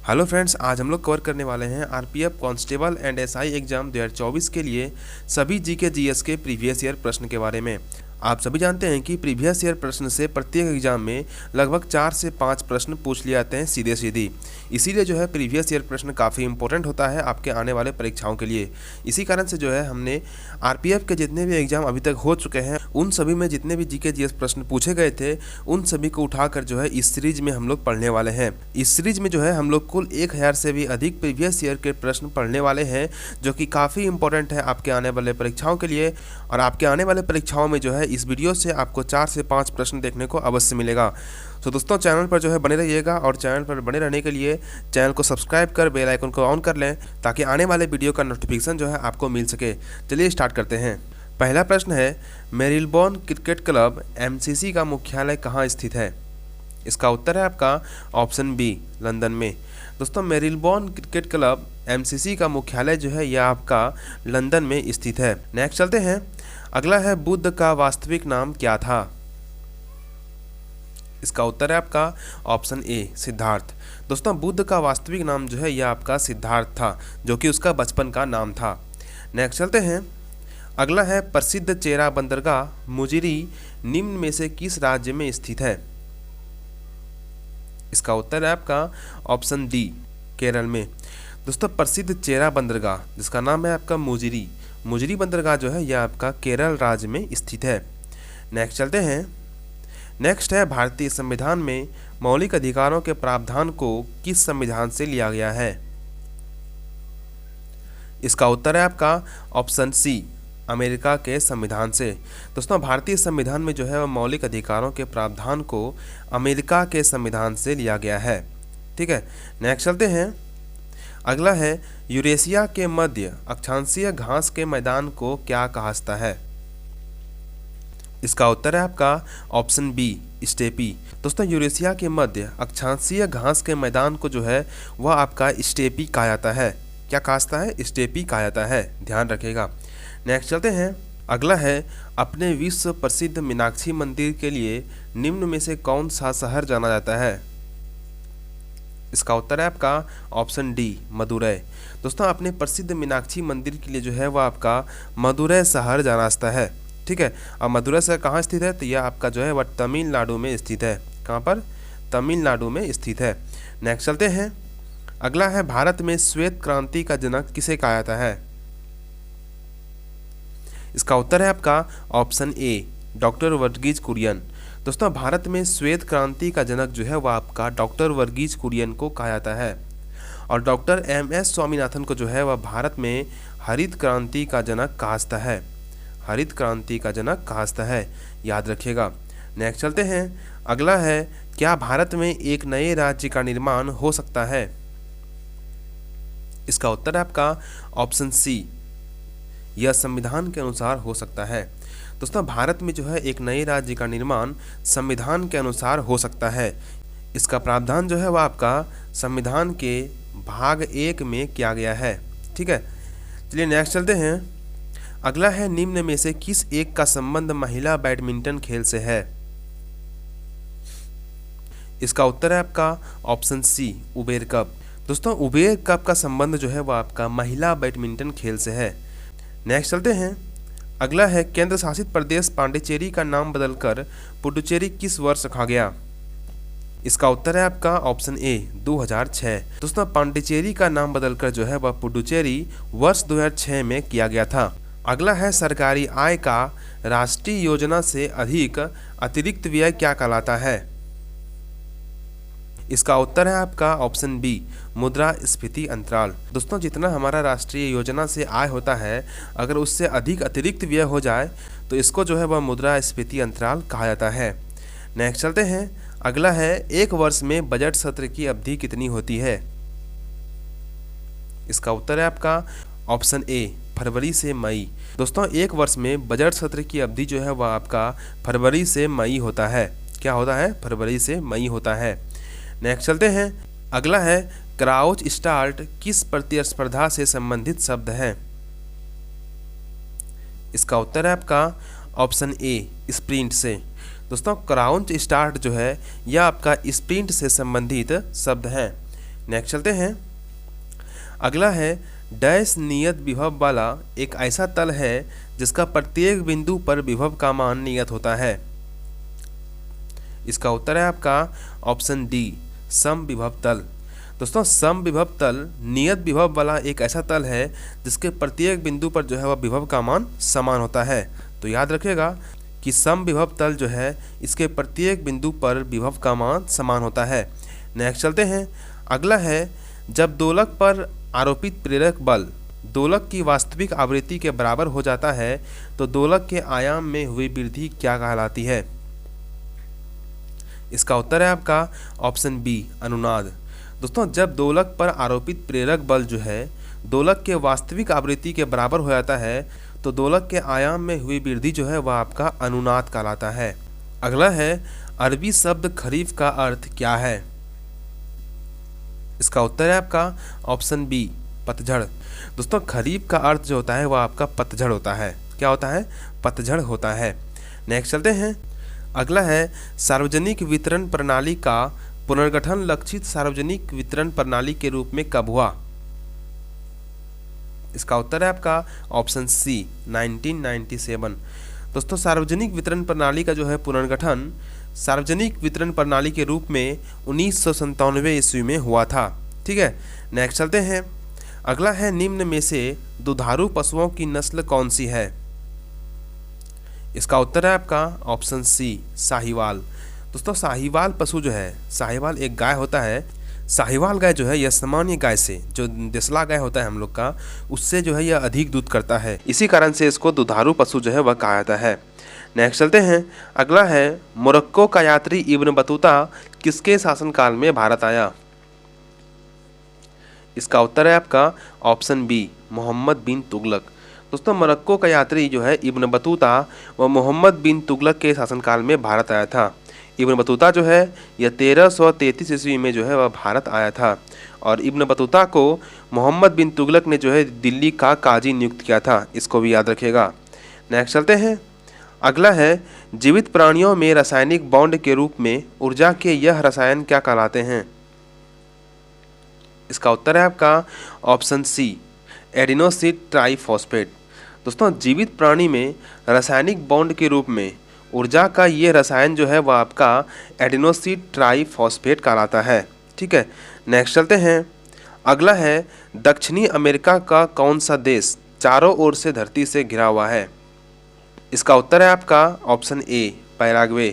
Hello friends, आज हम लोग कवर करने वाले हैं RPF constable and SI exam 2024 के लिए सभी जीके जीएस के प्रीवियस ईयर प्रश्न के बारे में। आप सभी जानते हैं कि प्रीवियस ईयर प्रश्न से प्रत्येक एग्जाम में लगभग 4 से 5 प्रश्न पूछ लिए जाते हैं सीधे सीधी। इसीलिए जो है प्रीवियस ईयर प्रश्न काफ़ी इंपॉर्टेंट होता है आपके आने वाले परीक्षाओं के लिए। इसी कारण से जो है हमने आरपीएफ के जितने भी एग्जाम अभी तक हो चुके हैं उन सभी में जितने भी जीके जीएस प्रश्न पूछे गए थे उन सभी को उठाकर जो है इस सीरीज में हम लोग पढ़ने वाले हैं। इस सीरीज में जो है हम लोग कुल 1000 से भी अधिक प्रीवियस ईयर के प्रश्न पढ़ने वाले हैं, जो कि काफ़ी इंपॉर्टेंट है आपके आने वाले परीक्षाओं के लिए। और आपके आने वाले परीक्षाओं में जो है इस वीडियो से आपको 4 से 5 प्रश्न देखने को अवश्य मिलेगा। तो दोस्तों चैनल पर जो है बने रहिएगा और चैनल पर बने रहने के लिए चैनल को सब्सक्राइब कर बेल आइकन को ऑन कर लें ताकि आने वाले वीडियो का नोटिफिकेशन जो है आपको मिल सके। चलिए स्टार्ट करते हैं। पहला प्रश्न है, मेरिलबोर्न क्रिकेट क्लब एमसीसी का मुख्यालय कहाँ स्थित है? इसका उत्तर है आपका ऑप्शन बी, लंदन में। दोस्तों मेरिलबोर्न क्रिकेट क्लब एमसीसी का मुख्यालय जो है यह आपका लंदन में स्थित है। नेक्स्ट चलते हैं। अगला है, बुद्ध का वास्तविक नाम क्या था? इसका उत्तर है आपका ऑप्शन ए, सिद्धार्थ। दोस्तों बुद्ध का वास्तविक नाम जो है यह आपका सिद्धार्थ था, जो कि उसका बचपन का नाम था। नेक्स्ट चलते हैं। अगला है, प्रसिद्ध चेरा बंदरगाह मुजिरी निम्न में से किस राज्य में स्थित है? इसका उत्तर है आपका ऑप्शन डी, केरल में। दोस्तों प्रसिद्ध चेरा बंदरगाह जिसका नाम है आपका मुजिरी बंदरगाह जो है यह आपका केरल राज्य में स्थित है। नेक्स्ट चलते हैं। नेक्स्ट है, भारतीय संविधान में मौलिक अधिकारों के प्रावधान को किस संविधान से लिया गया है? इसका उत्तर है आपका ऑप्शन सी, अमेरिका के संविधान से। दोस्तों भारतीय संविधान में जो है वह मौलिक अधिकारों के प्रावधान को अमेरिका के संविधान से लिया गया है। ठीक है, नेक्स्ट चलते हैं। अगला है, यूरेशिया के मध्य अक्षांशीय घास के मैदान को क्या कहा जाता है? इसका उत्तर है आपका ऑप्शन बी, स्टेपी। दोस्तों यूरेशिया के मध्य अक्षांशीय घास के मैदान को जो है वह आपका स्टेपी कहा जाता है। क्या कहा जाता है? स्टेपी कहा जाता है, ध्यान रखिएगा। नेक्स्ट चलते हैं। अगला है, अपने विश्व प्रसिद्ध मीनाक्षी मंदिर के लिए निम्न में से कौन सा शहर जाना जाता है? इसका उत्तर है आपका ऑप्शन डी, मदुरै। दोस्तों अपने प्रसिद्ध मीनाक्षी मंदिर के लिए जो है वह आपका मदुरै शहर जाना जाता है। ठीक है, अब मदुरै शहर कहाँ स्थित है? तो यह आपका जो है वह तमिलनाडु में स्थित है। कहाँ पर? तमिलनाडु में स्थित है। नेक्स्ट चलते हैं। अगला है, भारत में श्वेत क्रांति का जनक किसे कहा जाता है? इसका उत्तर है आपका option A, doctor Verghese Kurien. दोस्तों भारत में श्वेत क्रांति का जनक जो है वह आपका डॉक्टर वर्गीज कुरियन को कहा जाता है। और डॉक्टर एम.एस. स्वामीनाथन को जो है वह भारत में हरित क्रांति का जनक कहा जाता है। हरित क्रांति का जनक कहा जाता है, याद रखिएगा। नेक्स्ट चलते हैं। अगला है, क्या भारत में एक नए राज्य का निर्माण हो सकता है? इसका उत्तर है आपका ऑप्शन सी, यह संविधान के अनुसार हो सकता है। दोस्तों भारत में जो है एक नए राज्य का निर्माण संविधान के अनुसार हो सकता है। इसका प्रावधान जो है वह आपका संविधान के भाग 1 में किया गया है। ठीक है, चलिए नेक्स्ट चलते हैं। अगला है, निम्न में से किस एक का संबंध महिला बैडमिंटन खेल से है? इसका उत्तर है आपका ऑप्शन सी, उबेर कप। दोस्तों उबेर कप का संबंध जो है वह आपका महिला बैडमिंटन खेल से है। नेक्स्ट चलते हैं। अगला है, केंद्र शासित प्रदेश पांडिचेरी का नाम बदलकर पुडुचेरी किस वर्ष रखा गया? इसका उत्तर है आपका ऑप्शन ए, 2006। दोस्तों पांडिचेरी का नाम बदलकर जो है वह पुडुचेरी वर्ष 2006 में किया गया था। अगला है, सरकारी आय का राष्ट्रीय योजना से अधिक अतिरिक्त व्यय क्या कहलाता है? इसका उत्तर है आपका ऑप्शन बी, मुद्रास्फीति अंतराल। दोस्तों जितना हमारा राष्ट्रीय योजना से आय होता है अगर उससे अधिक अतिरिक्त व्यय हो जाए तो इसको जो है वह मुद्रास्फीति अंतराल कहा जाता है। नेक्स्ट चलते हैं। अगला है, एक वर्ष में बजट सत्र की अवधि कितनी होती है? इसका उत्तर है आपका ऑप्शन ए, फरवरी से मई। दोस्तों एक वर्ष में बजट सत्र की अवधि जो है वह आपका फरवरी से मई होता है। क्या होता है? फरवरी से मई होता है। नेक्स्ट चलते हैं। अगला है, क्राउच स्टार्ट किस प्रतिस्पर्धा से संबंधित शब्द है? इसका उत्तर है आपका ऑप्शन ए, स्प्रिंट से। दोस्तों क्राउच स्टार्ट जो है यह आपका स्प्रिंट से संबंधित शब्द है। नेक्स्ट चलते हैं। अगला है डैश नियत विभव वाला एक ऐसा तल है जिसका प्रत्येक बिंदु पर विभव का मान नियत होता है। इसका उत्तर है आपका ऑप्शन डी, सम विभव तल। दोस्तों सम विभव तल नियत विभव वाला एक ऐसा तल है जिसके प्रत्येक बिंदु पर जो है वह विभव का मान समान होता है। तो याद रखिएगा कि सम विभव तल जो है इसके प्रत्येक बिंदु पर विभव का मान समान होता है। नेक्स्ट चलते हैं। अगला है जब दोलक पर आरोपित प्रेरक बल दोलक की वास्तविक आवृत्ति के बराबर हो जाता है तो दोलक के आयाम में हुई वृद्धि क्या कहलाती है। इसका उत्तर है आपका ऑप्शन बी, अनुनाद। दोस्तों जब दोलक पर आरोपित प्रेरक बल जो है दोलक के वास्तविक आवृत्ति के बराबर हो जाता है तो दोलक के आयाम में हुई वृद्धि जो है वह आपका अनुनाद कहलाता है। अगला है अरबी शब्द खरीफ का अर्थ क्या है। इसका उत्तर है आपका ऑप्शन बी, पतझड़। दोस्तों खरीफ का अर्थ जो होता है वह आपका पतझड़ होता है। क्या होता है? पतझड़ होता है। नेक्स्ट चलते हैं। अगला है सार्वजनिक वितरण प्रणाली का पुनर्गठन लक्षित सार्वजनिक वितरण प्रणाली के रूप में कब हुआ। इसका उत्तर है आपका ऑप्शन सी, 1997। दोस्तों सार्वजनिक वितरण प्रणाली का जो है पुनर्गठन सार्वजनिक वितरण प्रणाली के रूप में 1997 ईस्वी में हुआ था। ठीक है, नेक्स्ट चलते हैं। अगला है निम्न में से दुधारू पशुओं की नस्ल कौन सी है। इसका उत्तर है आपका ऑप्शन सी, साहीवाल। दोस्तों साहीवाल पशु जो है, साहीवाल एक गाय होता है। साहीवाल गाय जो है यह सामान्य गाय से, जो देसला गाय होता है हम लोग का, उससे जो है यह अधिक दूध करता है। इसी कारण से इसको दुधारू पशु जो है वह कहा जाता है। नेक्स्ट चलते हैं। अगला है मोरक्को का यात्री इब्न बतूता किसके शासनकाल में भारत आया। इसका उत्तर है आपका ऑप्शन बी, मोहम्मद बिन तुगलक। दोस्तों मोरक्को का यात्री जो है इब्न बतूता वह मोहम्मद बिन तुगलक के शासनकाल में भारत आया था। इब्न बतूता जो है यह 1333 ईस्वी में जो है वह भारत आया था और इब्न बतूता को मोहम्मद बिन तुगलक ने जो है दिल्ली का काजी नियुक्त किया था। इसको भी याद रखिएगा। नेक्स्ट चलते हैं। अगला है जीवित प्राणियों में रासायनिक बॉन्ड के रूप में ऊर्जा के यह रसायन क्या कहलाते हैं। इसका उत्तर है आपका ऑप्शन सी, एडिनोसिन ट्राइफॉस्फेट। दोस्तों जीवित प्राणी में रासायनिक बॉन्ड के रूप में ऊर्जा का ये रसायन जो है वह आपका एडिनोसिन ट्राइफॉस्फेट कहलाता है। ठीक है, नेक्स्ट चलते हैं। अगला है दक्षिणी अमेरिका का कौन सा देश चारों ओर से धरती से घिरा हुआ है। इसका उत्तर है आपका ऑप्शन ए, पैराग्वे।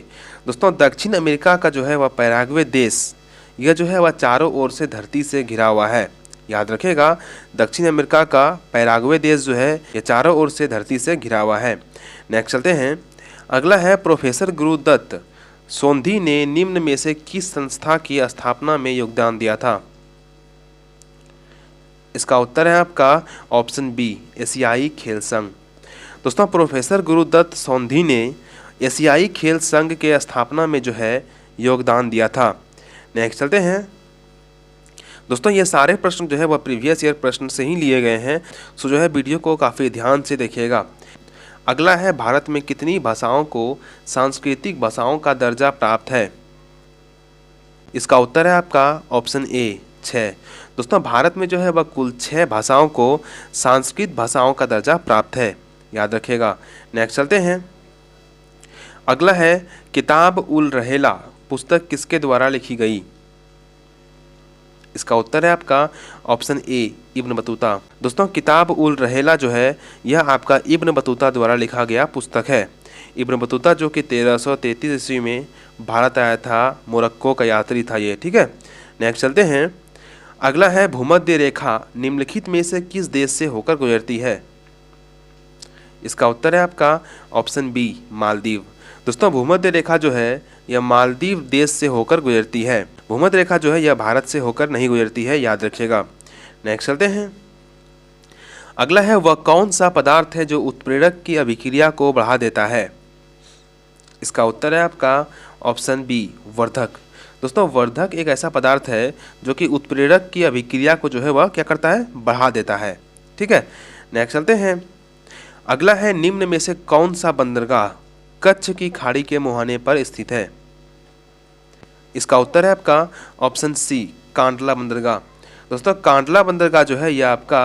दोस्तों दक्षिण अमेरिका का जो है वह पैराग्वे देश, यह जो है वह चारों ओर से धरती से घिरा हुआ है। याद रखिएगा दक्षिण अमेरिका का पैराग्वे देश जो है यह चारों ओर से धरती से घिरा हुआ है। नेक्स्ट चलते हैं। अगला है प्रोफेसर गुरुदत्त सोंधी ने निम्न में से किस संस्था की स्थापना में योगदान दिया था। इसका उत्तर है आपका ऑप्शन बी, एशियाई खेल संघ। दोस्तों प्रोफेसर गुरुदत्त सोंधी ने एशियाई खेल संघ के स्थापना में जो है योगदान दिया था। नेक्स्ट चलते हैं। दोस्तों ये सारे प्रश्न जो है वह प्रीवियस ईयर प्रश्न से ही लिए गए हैं, सो जो है वीडियो को काफ़ी ध्यान से देखिएगा। अगला है भारत में कितनी भाषाओं को सांस्कृतिक भाषाओं का दर्जा प्राप्त है। इसका उत्तर है आपका ऑप्शन ए, 6। दोस्तों भारत में जो है वह कुल 6 भाषाओं को संस्कृत भाषाओं का दर्जा प्राप्त है। याद रखिएगा। नेक्स्ट चलते हैं। अगला है किताब उल रहेला पुस्तक किसके द्वारा लिखी गई। इसका उत्तर है आपका ऑप्शन ए, इब्न बतूता। दोस्तों किताब उल रहेला जो है यह आपका इब्न बतूता द्वारा लिखा गया पुस्तक है। इब्न बतूता जो कि 1333 ईस्वी में भारत आया था, मोरक्को का यात्री था ये। ठीक है, नेक्स्ट चलते हैं। अगला है भूमध्य रेखा निम्नलिखित में से किस देश से होकर गुजरती है। इसका उत्तर है आपका ऑप्शन बी, मालदीव। दोस्तों भूमध्य रेखा जो है यह मालदीव देश से होकर गुजरती है। भूमध्य रेखा जो है यह भारत से होकर नहीं गुजरती है, याद रखिएगा। नेक्स्ट चलते हैं। अगला है वह कौन सा पदार्थ है जो उत्प्रेरक की अभिक्रिया को बढ़ा देता है। इसका उत्तर है आपका ऑप्शन बी, वर्धक। दोस्तों वर्धक एक ऐसा पदार्थ है जो कि उत्प्रेरक की अभिक्रिया को जो है वह क्या करता है, बढ़ा देता है। ठीक है, नेक्स्ट चलते हैं। अगला है निम्न में से कौन सा बंदरगाह कच्छ की खाड़ी के मुहाने पर स्थित है। इसका उत्तर है आपका ऑप्शन सी, कांडला बंदरगाह। दोस्तों कांडला बंदरगाह जो है यह आपका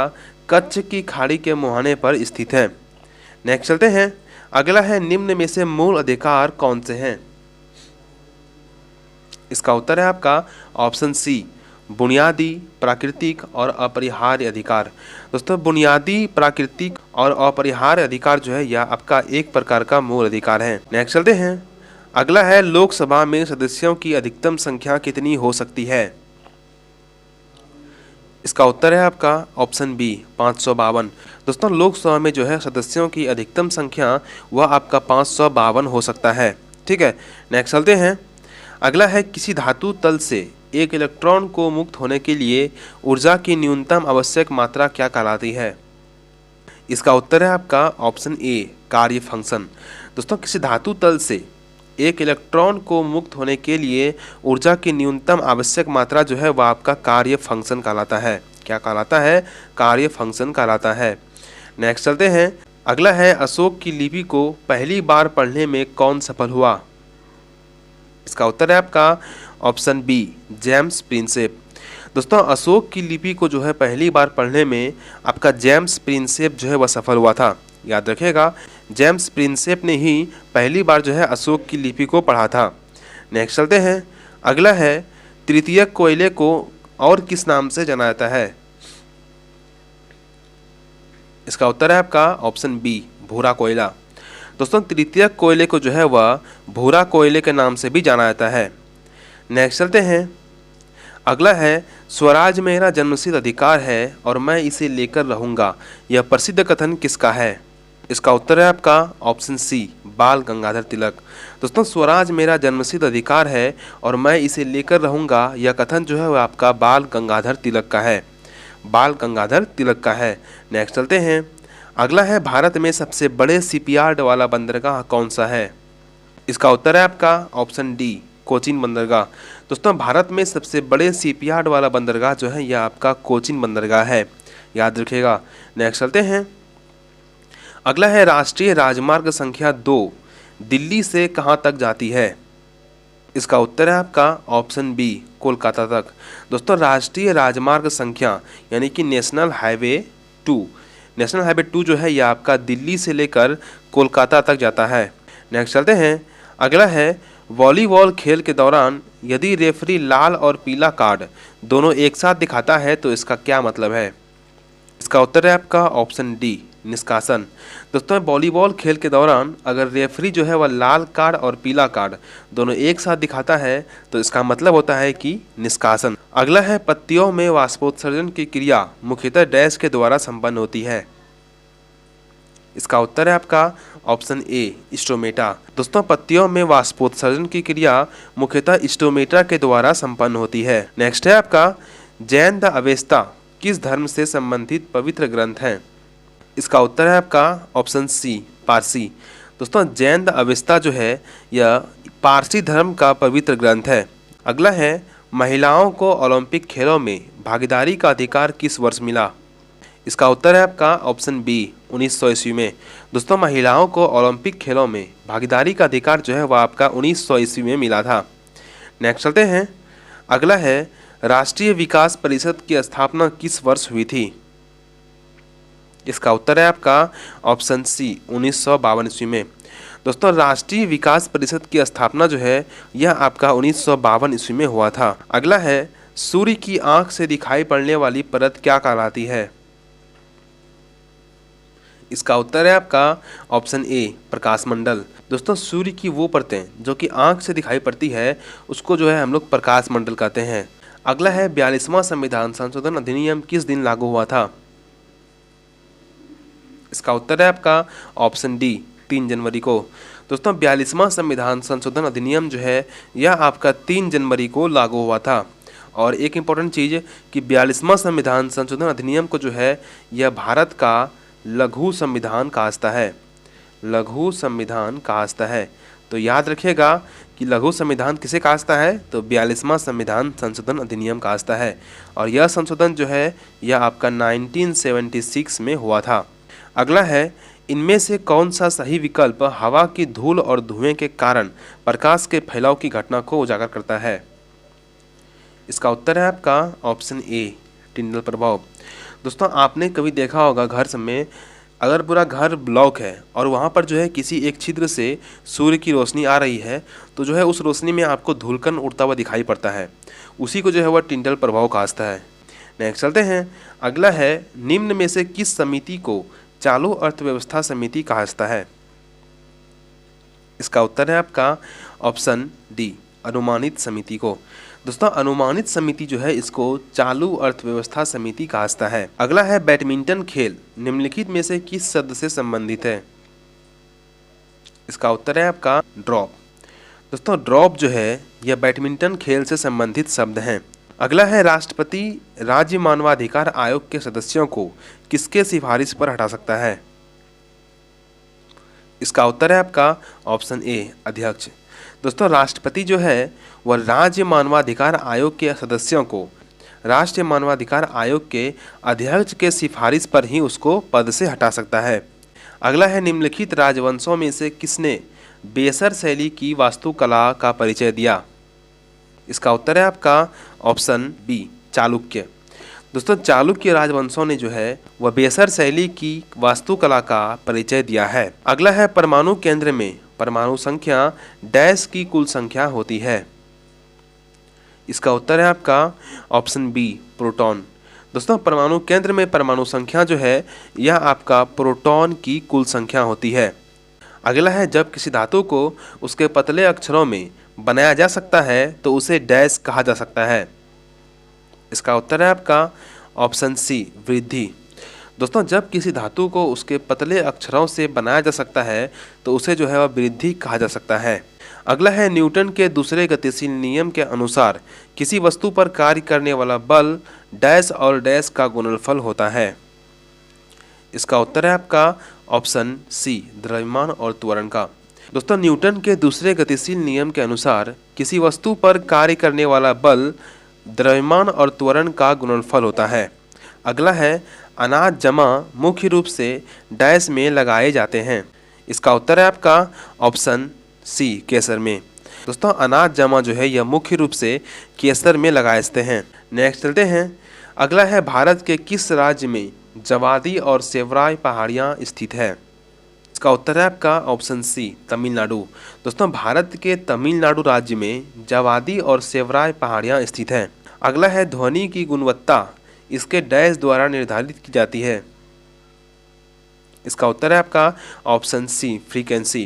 कच्छ की खाड़ी के मुहाने पर स्थित है। नेक्स्ट चलते हैं, अगला है निम्न में से मूल अधिकार कौन से हैं? इसका उत्तर है आपका ऑप्शन सी, बुनियादी, प्राकृतिक और अपरिहार्य अधिकार। दोस्तों बुनियादी, प्राकृतिक और अपरिहार्य अधिकार जो है यह आपका एक प्रकार का मूल अधिकार है। नेक्स्ट चलते हैं, अगला है लोकसभा में सदस्यों की अधिकतम संख्या कितनी हो सकती है? इसका उत्तर है आपका ऑप्शन बी, 552। दोस्तों लोकसभा में जो है सदस्यों की अधिकतम संख्या वह आपका 552 हो सकता है। ठीक है, नेक्स्ट चलते हैं, अगला है किसी धातु तल से एक इलेक्ट्रॉन को मुक्त होने के लिए ऊर्जा की न्यूनतम आवश्यक मात्रा क्या कहलाती है? इसका उत्तर है आपका ऑप्शन ए, कार्य फंक्शन। दोस्तों किसी धातु तल से एक इलेक्ट्रॉन को मुक्त होने के लिए ऊर्जा की न्यूनतम आवश्यक मात्रा जो है वह आपका कार्य फंक्शन कहलाता है। क्या कहलाता है? कार्य फंक्शन कहलाता है। नेक्स्ट चलते हैं, अगला है अशोक की लिपि को पहली बार पढ़ने में कौन सफल हुआ? इसका उत्तर है आपका ऑप्शन बी, जेम्स प्रिंसेप। दोस्तों अशोक की लिपि को जो है पहली बार पढ़ने में आपका जेम्स प्रिंसेप जो है वह सफल हुआ था। याद रखिएगा, जेम्स प्रिंसेप ने ही पहली बार जो है अशोक की लिपि को पढ़ा था। नेक्स्ट चलते हैं, अगला है तृतीयक कोयले को और किस नाम से जाना जाता है? इसका उत्तर है आपका ऑप्शन बी, भूरा कोयला। दोस्तों तृतीयक कोयले को जो है वह भूरा कोयले के नाम से भी जाना जाता है। नेक्स्ट चलते हैं, अगला है स्वराज मेरा जन्मसिद्ध अधिकार है और मैं इसे लेकर रहूँगा, यह प्रसिद्ध कथन किसका है? इसका उत्तर है आपका ऑप्शन सी, बाल गंगाधर तिलक। दोस्तों स्वराज मेरा जन्मसिद्ध अधिकार है और मैं इसे लेकर रहूँगा, यह कथन जो है वह आपका बाल गंगाधर तिलक का है। बाल गंगाधर तिलक का है। नेक्स्ट चलते हैं, अगला है भारत में सबसे बड़े शिपयार्ड वाला बंदरगाह कौन सा है? इसका उत्तर है आपका ऑप्शन डी, कोचीन बंदरगाह। दोस्तों भारत में सबसे बड़े शिपयार्ड वाला बंदरगाह जो है यह आपका कोचीन बंदरगाह है। याद रखिएगा। नेक्स्ट चलते हैं, अगला है राष्ट्रीय राजमार्ग संख्या 2 दिल्ली से कहाँ तक जाती है? इसका उत्तर है आपका ऑप्शन बी, कोलकाता तक। दोस्तों राष्ट्रीय राजमार्ग संख्या यानी कि नेशनल हाईवे 2 जो है यह आपका दिल्ली से लेकर कोलकाता तक जाता है। नेक्स्ट चलते हैं, अगला है वॉलीबॉल खेल के दौरान यदि रेफरी लाल और पीला कार्ड दोनों एक साथ दिखाता है तो इसका क्या मतलब है? इसका उत्तर है आपका ऑप्शन डी, निष्कासन। दोस्तों वॉलीबॉल खेल के दौरान अगर रेफरी जो है वह लाल कार्ड और पीला कार्ड दोनों एक साथ दिखाता है तो इसका मतलब होता है कि निष्कासन। अगला है पत्तियों में वाष्पोत्सर्जन की क्रिया मुख्यतः डैश के द्वारा संपन्न होती है। इसका उत्तर है आपका ऑप्शन ए, स्टोमेटा। दोस्तों पत्तियों में वाष्पोत्सर्जन की क्रिया मुख्यतः स्टोमेटा के द्वारा संपन्न होती है। नेक्स्ट है आपका जैन द अवेस्ता किस धर्म से संबंधित पवित्र ग्रंथ है? इसका उत्तर है आपका ऑप्शन सी, पारसी। दोस्तों जैन द अवेस्ता जो है यह पारसी धर्म का पवित्र ग्रंथ है। अगला है महिलाओं को ओलंपिक खेलों में भागीदारी का अधिकार किस वर्ष मिला? इसका उत्तर है आपका ऑप्शन बी, 1900 ईस्वी में। दोस्तों महिलाओं को ओलंपिक खेलों में भागीदारी का अधिकार जो है वह आपका 1900 ईस्वी में मिला था। नेक्स्ट चलते हैं, अगला है राष्ट्रीय विकास परिषद की स्थापना किस वर्ष हुई थी? इसका उत्तर है आपका ऑप्शन सी, 1952 ईस्वी में। दोस्तों राष्ट्रीय विकास परिषद की स्थापना जो है यह आपका 1952 ईस्वी में हुआ था। अगला है सूर्य की आंख से दिखाई पड़ने वाली परत क्या कहलाती है? इसका उत्तर है आपका ऑप्शन ए, प्रकाश मंडल। दोस्तों सूर्य की वो परतें जो कि आंख से दिखाई पड़ती है उसको जो है हम लोग प्रकाश मंडल कहते हैं। अगला है 42वां संविधान संशोधन अधिनियम किस दिन लागू हुआ था? इसका उत्तर है आपका ऑप्शन डी, 3 जनवरी को। दोस्तों 42वां संविधान संशोधन अधिनियम जो है यह आपका 3 जनवरी को लागू हुआ था। और एक इम्पॉर्टेंट चीज़ कि 42वां संविधान संशोधन अधिनियम को जो है यह भारत का लघु संविधान कहलाता है। लघु संविधान कहलाता है। तो याद रखिएगा कि लघु संविधान किसे कहलाता है? तो 42वां संविधान संशोधन अधिनियम कहलाता है। और यह संशोधन जो है यह आपका 1976 में हुआ था। अगला है इनमें से कौन सा सही विकल्प हवा की धूल और धुएं के कारण प्रकाश के फैलाव की घटना को उजागर करता है? इसका उत्तर है आपका ऑप्शन ए, टिंडल प्रभाव। दोस्तों आपने कभी देखा होगा घर सब में अगर पूरा घर ब्लॉक है और वहाँ पर जो है किसी एक छिद्र से सूर्य की रोशनी आ रही है तो जो है उस रोशनी में आपको धूलकण उड़ता हुआ दिखाई पड़ता है, उसी को जो है वह टिंडल प्रभाव कहता है। नेक्स्ट चलते हैं। अगला है निम्न में से किस समिति को चालू अर्थव्यवस्था समिति कहा जाता है? इसका उत्तर है आपका ऑप्शन डी, अनुमानित समिति को। दोस्तों अनुमानित समिति जो है इसको चालू अर्थव्यवस्था समिति कहा जाता है। अगला है बैडमिंटन खेल निम्नलिखित में से किस शब्द से संबंधित है? इसका उत्तर है आपका ड्रॉप। दोस्तों ड्रॉप जो है यह बैडमिंटन खेल से संबंधित शब्द हैं। अगला है राष्ट्रपति राज्य मानवाधिकार आयोग के सदस्यों को किसके सिफारिश पर हटा सकता है? इसका उत्तर है आपका ऑप्शन ए, अध्यक्ष। दोस्तों राष्ट्रपति जो है वह राज्य मानवाधिकार आयोग के सदस्यों को राष्ट्रीय मानवाधिकार आयोग के अध्यक्ष के सिफारिश पर ही उसको पद से हटा सकता है। अगला है निम्नलिखित राजवंशों में से किसने बेसर शैली की वास्तुकला का परिचय दिया? इसका उत्तर है आपका ऑप्शन बी, चालुक्य। दोस्तों चालुक्य राजवंशों ने जो है वह बेसर शैली की वास्तुकला का परिचय दिया है। अगला है परमाणु केंद्र में परमाणु संख्या डैश की कुल संख्या होती है? इसका उत्तर है आपका ऑप्शन बी, प्रोटॉन। दोस्तों परमाणु केंद्र में परमाणु संख्या जो है यह आपका प्रोटॉन की कुल संख्या होती है। अगला है जब किसी धातु को उसके पतले अक्षरों में बनाया जा सकता है तो उसे डैश कहा जा सकता है? इसका उत्तर है आपका ऑप्शन सी, वृद्धि। दोस्तों जब किसी धातु को उसके पतले अक्षरों से बनाया जा सकता है तो उसे जो है वह वृद्धि कहा जा सकता है। अगला है न्यूटन के दूसरे गतिशील नियम के अनुसार किसी वस्तु पर कार्य करने वाला बल डैश और डैश का गुणनफल होता है? इसका उत्तर है आपका ऑप्शन सी, द्रव्यमान और त्वरण का। दोस्तों न्यूटन के दूसरे गतिशील नियम के अनुसार किसी वस्तु पर कार्य करने वाला बल द्रव्यमान और त्वरण का गुणनफल होता है। अगला है अनाज जमा मुख्य रूप से डैश में लगाए जाते हैं? इसका उत्तर है आपका ऑप्शन सी, केसर में। दोस्तों अनाज जमा जो है यह मुख्य रूप से केसर में लगाए जाते हैं। नेक्स्ट चलते हैं। अगला है भारत के किस राज्य में जवादी और सेवराय पहाड़ियाँ स्थित है? इसका उत्तर है आपका ऑप्शन सी, तमिलनाडु। दोस्तों भारत के तमिलनाडु राज्य में जवादी और सेवराय पहाड़ियाँ स्थित हैं। अगला है ध्वनि की गुणवत्ता इसके डैश द्वारा निर्धारित की जाती है? इसका उत्तर है आपका ऑप्शन सी, फ्रीक्वेंसी।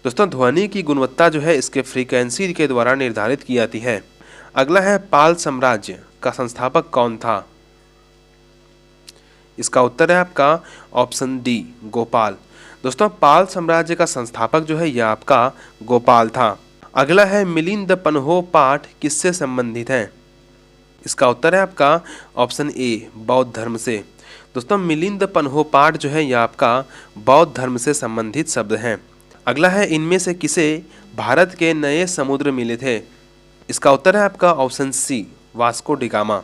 दोस्तों ध्वनि की गुणवत्ता जो है इसके फ्रीक्वेंसी के द्वारा निर्धारित की जाती है। अगला है पाल साम्राज्य का संस्थापक कौन था? इसका उत्तर है आपका ऑप्शन डी, गोपाल। दोस्तों पाल साम्राज्य का संस्थापक जो है यह आपका गोपाल था। अगला है मिलिंद पन्हो पाठ किससे संबंधित है? इसका उत्तर है आपका ऑप्शन ए, बौद्ध धर्म से। दोस्तों मिलिंद पन्हो पाठ जो है यह आपका बौद्ध धर्म से संबंधित शब्द है। अगला है इनमें से किसे भारत के नए समुद्र मिले थे? इसका उत्तर है आपका option C, Vasco da Gama.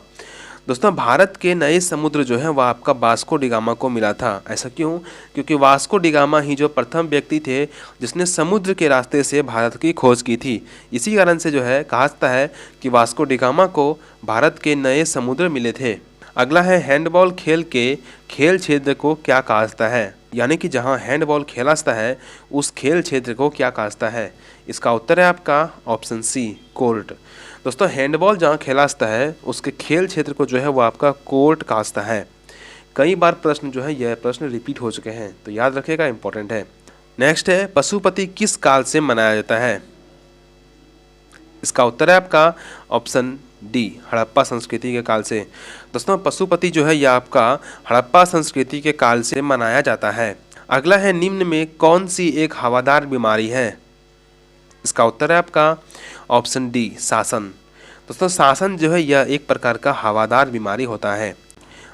दोस्तों भारत के नए समुद्र जो है वह आपका वास्को डी गामा को मिला था। ऐसा क्यों? क्योंकि वास्को डी गामा ही जो प्रथम व्यक्ति थे जिसने समुद्र के रास्ते से भारत की खोज की थी। इसी कारण से जो है कहा जाता है कि वास्को डी गामा को भारत के नए समुद्र मिले थे। अगला है हैंडबॉल खेल के खेल क्षेत्र को क्या कहा जाता है? यानी कि जहाँ हैंडबॉल खेला जाता है उस खेल क्षेत्र को क्या कहा जाता है? इसका उत्तर है आपका ऑप्शन सी, कोर्ट। दोस्तों हैंडबॉल जहाँ खेला जाता है उसके खेल क्षेत्र को जो है वो आपका कोर्ट कहा जाता है। कई बार प्रश्न जो है यह प्रश्न रिपीट हो चुके हैं तो याद रखिएगा, इंपॉर्टेंट है। नेक्स्ट है पशुपति किस काल से मनाया जाता है? इसका उत्तर है आपका ऑप्शन डी, हड़प्पा संस्कृति के काल से। दोस्तों पशुपति जो है यह आपका हड़प्पा संस्कृति के काल से मनाया जाता है। अगला है निम्न में कौन सी एक हवादार बीमारी है? इसका उत्तर है आपका ऑप्शन डी, शासन। दोस्तों शासन जो है यह एक प्रकार का हवादार बीमारी होता है।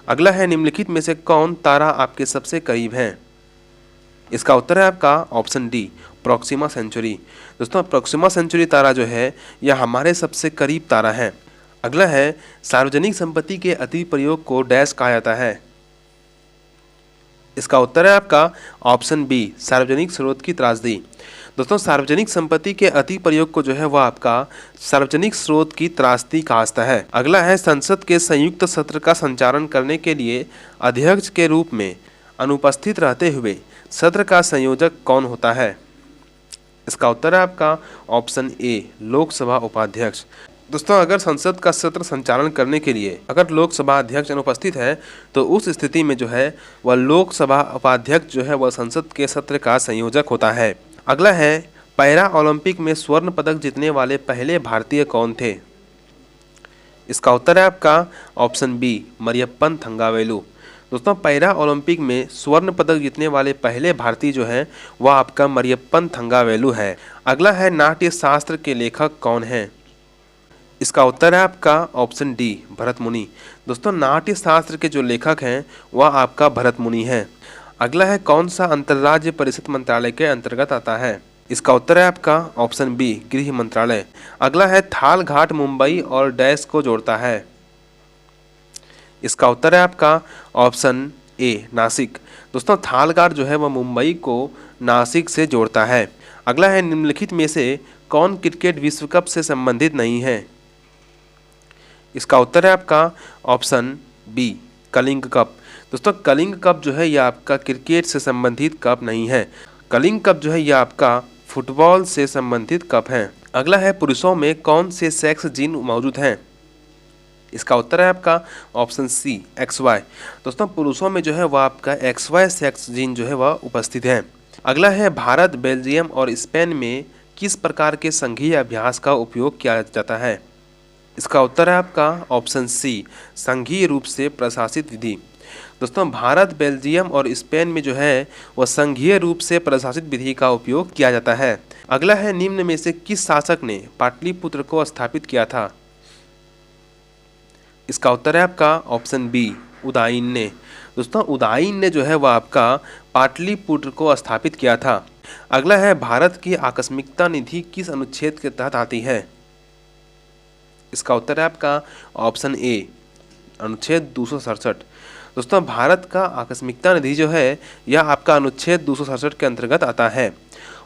अगला है निम्नलिखित में से कौन तारा आपके सबसे करीब है? इसका उत्तर है आपका ऑप्शन डी, प्रॉक्सिमा सेंचुरी। दोस्तों प्रॉक्सिमा सेंचुरी तारा जो है यह हमारे सबसे करीब तारा है। अगला है सार्वजनिक संपत्ति के अति प्रयोग को डैश कहा जाता है? इसका उत्तर है आपका ऑप्शन बी, सार्वजनिक स्रोत की त्रासदी। दोस्तों सार्वजनिक संपत्ति के अति प्रयोग को जो है वह आपका सार्वजनिक स्रोत की त्रासदी कहाता है। अगला है संसद के संयुक्त सत्र का संचालन करने के लिए अध्यक्ष के रूप में अनुपस्थित रहते हुए सत्र का संयोजक कौन होता है? इसका उत्तर है आपका ऑप्शन ए, लोकसभा उपाध्यक्ष। दोस्तों अगर संसद का सत्र संचालन करने के लिए अगर लोकसभा अध्यक्ष अनुपस्थित है तो उस स्थिति में जो है वह लोकसभा उपाध्यक्ष जो है वह संसद के सत्र का संयोजक होता है। अगला है पैरा ओलंपिक में स्वर्ण पदक जीतने वाले पहले भारतीय कौन थे? इसका उत्तर है आपका ऑप्शन बी, मरियप्पन थंगावेलु। दोस्तों पैरा ओलंपिक में स्वर्ण पदक जीतने वाले पहले भारतीय जो है वह आपका मरियप्पन थंगावेलु है। अगला है नाट्य शास्त्र के लेखक कौन है? इसका उत्तर है आपका ऑप्शन डी, भरत मुनि। दोस्तों नाट्य शास्त्र के जो लेखक हैं वह आपका भरत मुनि है। अगला है कौन सा अंतर्राज्य परिषद मंत्रालय के अंतर्गत आता है? इसका उत्तर है आपका ऑप्शन बी, गृह मंत्रालय। अगला है थाल घाट मुंबई और डैश को जोड़ता है। इसका उत्तर है आपका ऑप्शन ए, नासिक। दोस्तों थाल घाट जो है वह मुंबई को नासिक से जोड़ता है। अगला है निम्नलिखित में से कौन क्रिकेट विश्व कप से संबंधित नहीं है? इसका उत्तर है आपका ऑप्शन बी, कलिंग कप। दोस्तों कलिंग कप जो है यह आपका क्रिकेट से संबंधित कप नहीं है। कलिंग कप जो है यह आपका फुटबॉल से संबंधित कप है। अगला है पुरुषों में कौन से सेक्स जीन मौजूद हैं? इसका उत्तर है आपका ऑप्शन सी, XY। दोस्तों पुरुषों में जो है वह आपका XY सेक्स जीन जो है वह उपस्थित है। अगला है भारत, बेल्जियम और स्पेन में किस प्रकार के संघीय अभ्यास का उपयोग किया जाता है? इसका उत्तर है आपका ऑप्शन सी, संघीय रूप से प्रशासित विधि। दोस्तों भारत, बेल्जियम और स्पेन में जो है वह संघीय रूप से प्रशासित विधि का उपयोग किया जाता है। अगला है निम्न में से किस शासक ने पाटलिपुत्र को स्थापित किया था? इसका उत्तर है आपका ऑप्शन बी, उदायन ने। दोस्तों उदायन ने जो है वह आपका पाटलिपुत्र को स्थापित किया था। अगला है भारत की आकस्मिकता निधि किस अनुच्छेद के तहत आती है? इसका उत्तर है आपका ऑप्शन ए, अनुच्छेद 267। दोस्तों भारत का आकस्मिकता निधि जो है यह आपका अनुच्छेद 267 के अंतर्गत आता है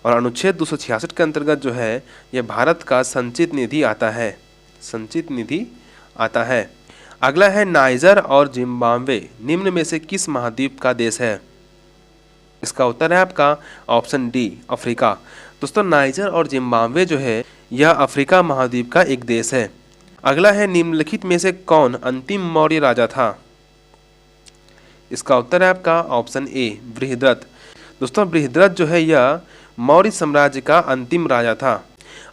और अनुच्छेद 266 के अंतर्गत जो है यह भारत का संचित निधि आता है, संचित निधि आता है। अगला है नाइजर और जिम्बाब्वे निम्न में से किस महाद्वीप का देश है? इसका उत्तर है आपका ऑप्शन डी, अफ्रीका। दोस्तों नाइजर और जिम्बाब्वे जो है यह अफ्रीका महाद्वीप का एक देश है। अगला है निम्नलिखित में से कौन अंतिम मौर्य राजा था? इसका उत्तर है आपका ऑप्शन ए, बृहद्रथ। दोस्तों बृहद्रथ जो है यह मौर्य साम्राज्य का अंतिम राजा था।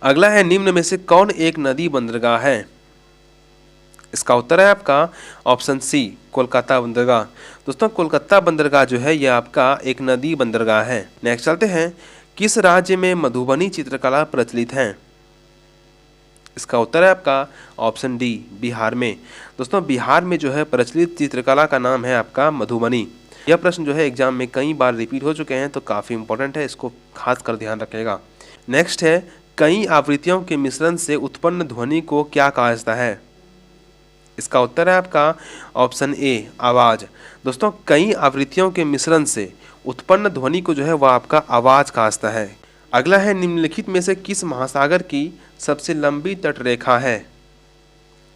अगला है निम्न में से कौन एक नदी बंदरगाह है? इसका उत्तर है आपका ऑप्शन सी, कोलकाता बंदरगाह। दोस्तों कोलकाता बंदरगाह जो है यह आपका एक नदी बंदरगाह है। नेक्स्ट चलते हैं, किस राज्य में मधुबनी चित्रकला प्रचलित है? इसका उत्तर है आपका ऑप्शन डी, बिहार में। दोस्तों बिहार में जो है प्रचलित चित्रकला का नाम है आपका मधुबनी। यह प्रश्न जो है एग्जाम में कई बार रिपीट हो चुके हैं तो काफ़ी इंपॉर्टेंट है, इसको खास कर ध्यान रखिएगा। नेक्स्ट है, कई आवृत्तियों के मिश्रण से उत्पन्न ध्वनि को क्या कहा जाता है? इसका उत्तर है आपका ऑप्शन ए, आवाज़। दोस्तों कई आवृत्तियों के मिश्रण से उत्पन्न ध्वनि को जो है वह आपका आवाज़ कहा जाता है। अगला है निम्नलिखित में से किस महासागर की सबसे लंबी तटरेखा है?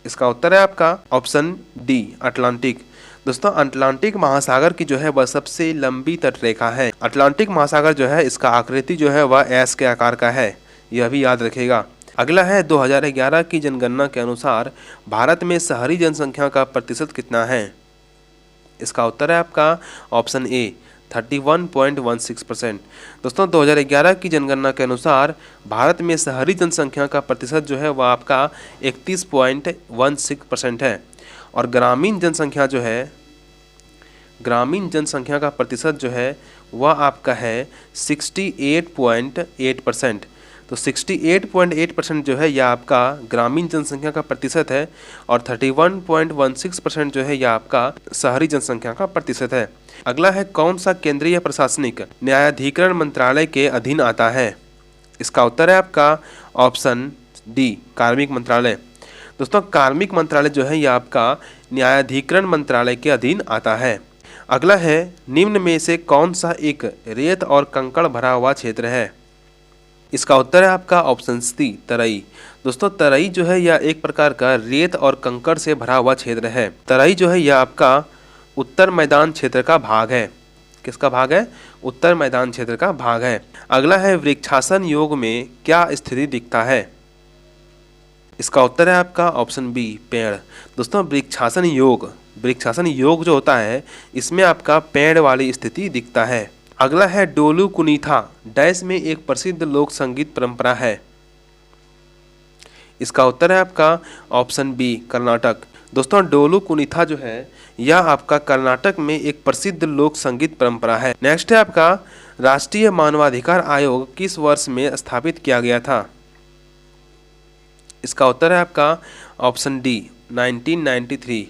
इसका उत्तर है आपका ऑप्शन डी, अटलांटिक। दोस्तों अटलांटिक महासागर की जो है वह सबसे लंबी तटरेखा है। अटलांटिक महासागर जो है इसका आकृति जो है वह एस के आकार का है, यह भी याद रखिएगा। अगला है 2011 की जनगणना के अनुसार भारत में शहरी जनसंख्या का प्रतिशत कितना है? इसका उत्तर है आपका ऑप्शन ए, 31.16%। दोस्तों 2011 की जनगणना के अनुसार भारत में शहरी जनसंख्या का प्रतिशत जो है वह आपका 31.16% है और ग्रामीण जनसंख्या का प्रतिशत जो है वह आपका है 68.8%। तो 68.8% जो है यह आपका ग्रामीण जनसंख्या का प्रतिशत है और 31.16% जो है यह आपका शहरी जनसंख्या का प्रतिशत है। अगला है, कौन सा केंद्रीय प्रशासनिक न्यायाधिकरण मंत्रालय के अधीन आता है? इसका उत्तर है आपका ऑप्शन डी, कार्मिक मंत्रालय। दोस्तों कार्मिक मंत्रालय जो है यह आपका न्यायाधिकरण मंत्रालय के अधीन आता है। अगला है, निम्न में से कौन सा एक रेत और कंकड़ भरा हुआ क्षेत्र है? इसका उत्तर है आपका ऑप्शन सी तराई। दोस्तों तराई जो है यह एक प्रकार का रेत और कंकड़ से भरा हुआ क्षेत्र है। तराई जो है यह आपका उत्तर मैदान क्षेत्र का भाग है। किसका भाग है? उत्तर मैदान क्षेत्र का भाग है। अगला है वृक्षासन योग में क्या स्थिति दिखता है? इसका उत्तर है आपका ऑप्शन बी पेड़। दोस्तों वृक्षासन योग जो होता है इसमें आपका पेड़ वाली स्थिति दिखता है। अगला है डोलू कुनीथा डैश में एक प्रसिद्ध लोक संगीत परंपरा है। इसका उत्तर है आपका ऑप्शन बी कर्नाटक। दोस्तों डोलू कुनीथा जो है यह आपका कर्नाटक में एक प्रसिद्ध लोक संगीत परंपरा है। नेक्स्ट है आपका राष्ट्रीय मानवाधिकार आयोग किस वर्ष में स्थापित किया गया था? इसका उत्तर है आपका ऑप्शन डी 1993।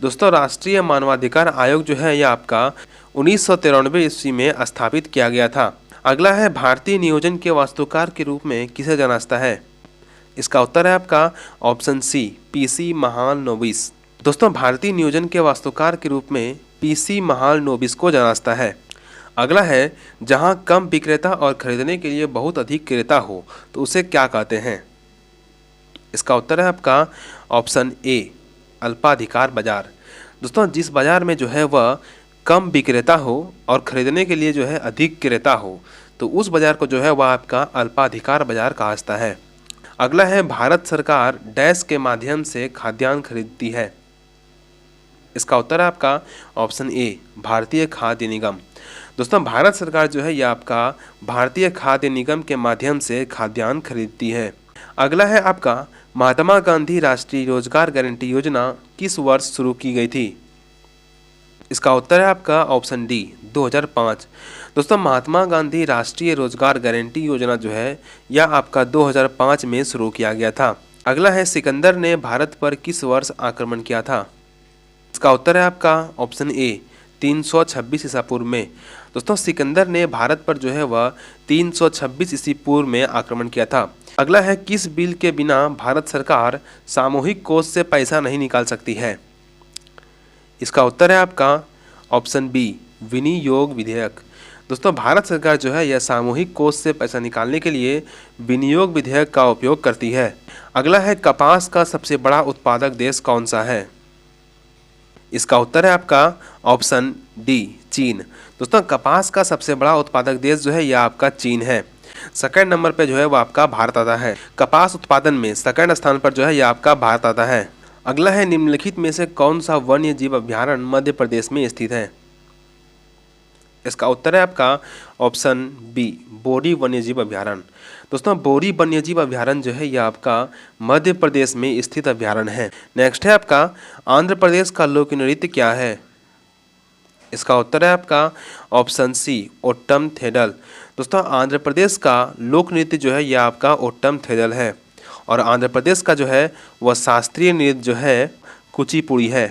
दोस्तों राष्ट्रीय मानवाधिकार आयोग जो है यह आपका 1993 ईस्वी में स्थापित किया गया था। अगला है भारतीय नियोजन के वास्तुकार के रूप में किसे जाना जाता है? इसका उत्तर है आपका ऑप्शन सी पीसी महालनोबिस। दोस्तों भारतीय नियोजन के वास्तुकार के रूप में पीसी महालनोबिस को जाना जाता है। अगला है जहां कम विक्रेता और खरीदने के लिए बहुत अधिक क्रेता हो तो उसे क्या कहते हैं? इसका उत्तर है आपका ऑप्शन ए अल्पाधिकार बाजार। दोस्तों जिस बाजार में जो है वह कम विक्रेता हो और खरीदने के लिए जो है अधिक क्रेता हो तो उस बाजार को जो है वह आपका अल्पाधिकार बाजार कहा जाता है। अगला है भारत सरकार डैश के माध्यम से खाद्यान्न खरीदती है। इसका उत्तर है आपका ऑप्शन ए भारतीय खाद्य निगम। दोस्तों भारत सरकार जो है यह आपका भारतीय खाद्य निगम के माध्यम से खाद्यान्न खरीदती है। अगला है आपका महात्मा गांधी राष्ट्रीय रोजगार गारंटी योजना किस वर्ष शुरू की गई थी? इसका उत्तर है आपका ऑप्शन डी 2005। दोस्तों महात्मा गांधी राष्ट्रीय रोजगार गारंटी योजना जो है यह आपका 2005 में शुरू किया गया था। अगला है सिकंदर ने भारत पर किस वर्ष आक्रमण किया था? इसका उत्तर है आपका ऑप्शन ए 326 ईसा पूर्व में। दोस्तों सिकंदर ने भारत पर जो है वह 326 ईसा पूर्व में आक्रमण किया था। अगला है किस बिल के बिना भारत सरकार सामूहिक कोष से पैसा नहीं निकाल सकती है? इसका उत्तर है आपका ऑप्शन बी विनियोग विधेयक। दोस्तों भारत सरकार जो है यह सामूहिक कोष से पैसा निकालने के लिए विनियोग विधेयक का उपयोग करती है। अगला है कपास का सबसे बड़ा उत्पादक देश कौन सा है? इसका उत्तर है आपका ऑप्शन डी चीन। दोस्तों कपास का सबसे बड़ा उत्पादक देश जो है यह आपका चीन है। सेकंड नंबर पे जो है वो आपका भारत आता है। कपास उत्पादन में सेकंड स्थान पर जो है यह आपका भारत आता है। अगला है निम्नलिखित में से कौन सा वन्य जीव अभ्यारण्य मध्य प्रदेश में स्थित है? इसका उत्तर है आपका ऑप्शन बी बोरी वन्यजीव अभ्यारण्य। दोस्तों बोरी वन्यजीव अभ्यारण्य जो है यह आपका मध्य प्रदेश में स्थित अभ्यारण्य है। नेक्स्ट है आपका आंध्र प्रदेश का लोक नृत्य क्या है? इसका उत्तर है आपका ऑप्शन सी ओट्टम थेडल। दोस्तों आंध्र प्रदेश का लोक नृत्य जो है यह आपका ओट्टम थेडल है और आंध्र प्रदेश का जो है वह शास्त्रीय नृत्य जो है कुचिपुड़ी है।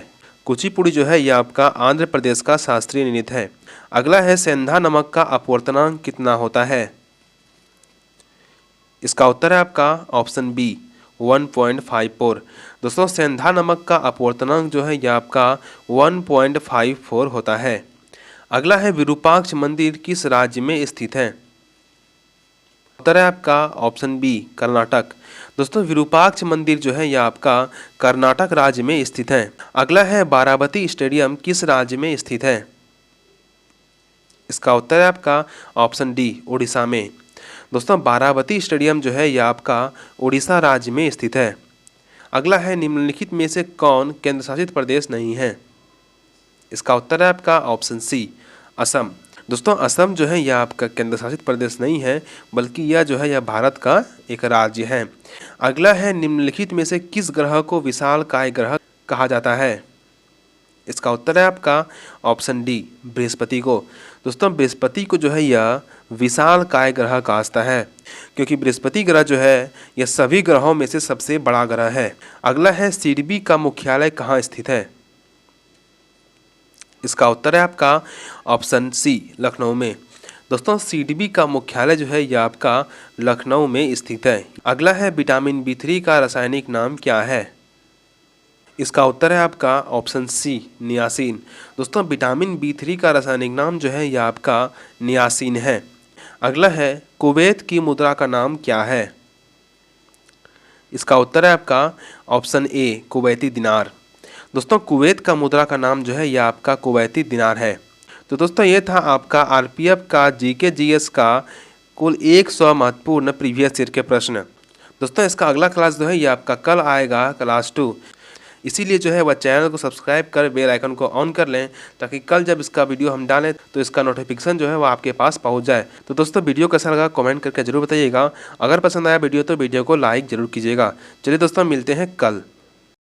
कुचिपुड़ी जो है यह आपका आंध्र प्रदेश का शास्त्रीय नृत्य है। अगला है सेंधा नमक का अपवर्तनांक कितना होता है? इसका उत्तर है आपका ऑप्शन बी 1.54। दोस्तों सेंधा नमक का अपवर्तनांक जो है यह आपका 1.54 होता है। अगला है विरूपाक्ष मंदिर किस राज्य में स्थित है? उत्तर है आपका ऑप्शन बी कर्नाटक। दोस्तों विरूपाक्ष मंदिर जो है यह आपका कर्नाटक राज्य में स्थित है। अगला है बाराबती स्टेडियम किस राज्य में स्थित है? इसका उत्तर है आपका ऑप्शन डी उड़ीसा में। दोस्तों बाराबती स्टेडियम जो है यह आपका उड़ीसा राज्य में स्थित है। अगला है निम्नलिखित में से कौन केंद्र शासित प्रदेश नहीं है? इसका उत्तर है आपका ऑप्शन सी असम। दोस्तों असम जो है यह आपका केंद्र शासित प्रदेश नहीं है बल्कि यह जो है यह भारत का एक राज्य है। अगला है निम्नलिखित में से किस ग्रह को विशालकाय ग्रह कहा जाता है? इसका उत्तर है आपका ऑप्शन डी बृहस्पति को। दोस्तों बृहस्पति को जो है यह विशालकाय ग्रह कहा जाता है क्योंकि बृहस्पति ग्रह जो है यह सभी ग्रहों में से सबसे बड़ा ग्रह है। अगला है सिडबी का मुख्यालय कहाँ स्थित है? इसका उत्तर है आपका ऑप्शन सी लखनऊ में। दोस्तों सिडबी का मुख्यालय जो है यह आपका लखनऊ में स्थित है। अगला है विटामिन B3 का रासायनिक नाम क्या है? इसका उत्तर है आपका ऑप्शन सी नियासिन। दोस्तों विटामिन B3 का रासायनिक नाम जो है यह आपका नियासिन है। अगला है कुवैत की मुद्रा का नाम क्या है। इसका उत्तर है आपका ऑप्शन ए कुवैती दिनार। दोस्तों कुवैत का मुद्रा का नाम जो है यह आपका कुवैती दिनार है। तो दोस्तों ये था आपका आरपीएफ का जीके जीएस का कुल 100 महत्वपूर्ण प्रीवियस ईयर के प्रश्न। दोस्तों इसका अगला क्लास जो है ये आपका कल आएगा, क्लास 2। इसीलिए जो है वह चैनल को सब्सक्राइब कर बेल आइकन को ऑन कर लें, ताकि कल जब इसका वीडियो हम डालें तो इसका नोटिफिकेशन जो है वो आपके पास पहुंच जाए। तो दोस्तों वीडियो कैसा लगा कमेंट करके जरूर बताइएगा। अगर पसंद आया वीडियो तो वीडियो को लाइक ज़रूर कीजिएगा। चलिए दोस्तों मिलते हैं कल।